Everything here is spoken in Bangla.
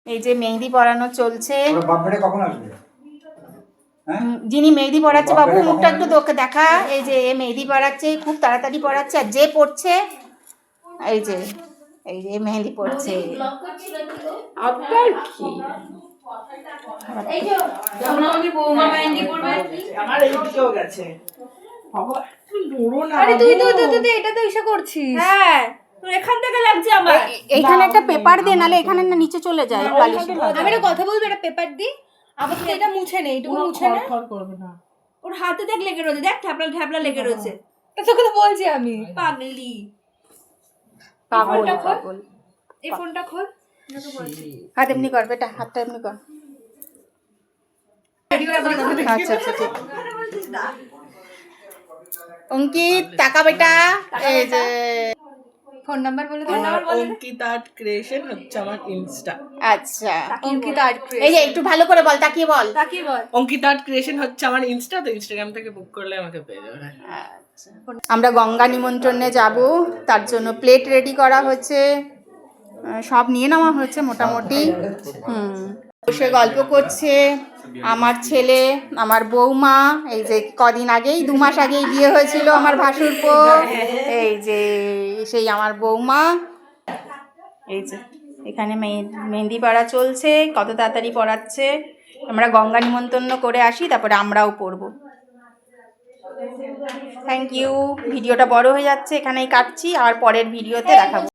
এই যে মেহেদি পরানো চলছে। বাপরে কখন আসবে? যিনি মেহেদি পড়াচ্ছে বাবু মুখটা একটু দেখা। এই যে এ মেহেদি পড়াচ্ছে, খুব তাড়াতাড়ি পড়াচ্ছে। আর যে পড়ছে এই যে মেহেদি পড়ছে। আপনার কি আমার এইদিকেও গেছে। তুই এটা তো ইসে করছিস। হ্যাঁ তোর এখান থেকে লাগছে আমার। এইখানে একটা পেপার দে, নালে এখানে না নিচে চলে যায় বালিশ। আমি একটা কথা বলবো, একটা পেপার দি। আপাতত এটা মুছে নে, এইটুকু মুছে নে। করবে না। ওর হাতে দেখ লেগে রয়েছে, দেখ ঠ্যাপলা লেগে রয়েছে। তোকে তো বলছি আমি পাগলি। পাগল। এই ফোনটা খোল। হাত এমনি কর বেটা, হাতটা এমনি কর। আচ্ছা ঠিক। অঙ্কিত টাকা বেটা। এই যে ফোন নাম্বার বলে দে। অঙ্কিত আর্ট ক্রিয়েশন হচ্ছে আমার ইনস্টা। আচ্ছা অঙ্কিত আর্ট এই যে একটু ভালো করে বল, তাকিয়ে বল। তাকি বল। অঙ্কিত আর্ট ক্রিয়েশন হচ্ছে আমার ইনস্টা, তো ইনস্টাগ্রাম থেকে বুক করলে আমাকে পেয়ে যাবে। আচ্ছা, আমরা গঙ্গা নিমন্ত্রণে যাব, তার জন্য প্লেট রেডি করা হচ্ছে, সব নিয়ে নেওয়া হয়েছে মোটামুটি। বসে গল্প করছে আমার ছেলে, আমার বৌমা। এই যে কদিন আগেই, 2 মাস আগেই বিয়ে হয়েছিল আমার ভাসুরপো। এই যে সেই আমার বৌমা। এই যে এখানে মেহেন্দি পড়া চলছে, কত তাড়াতাড়ি পড়াচ্ছে। আমরা গঙ্গা নিমন্ত্রণ করে আসি, তারপরে আমরাও পড়বো। Thank you. ভিডিওটা বড় হয়ে যাচ্ছে, এখানেই কাটছি, আর পরের ভিডিওতে দেখাবো।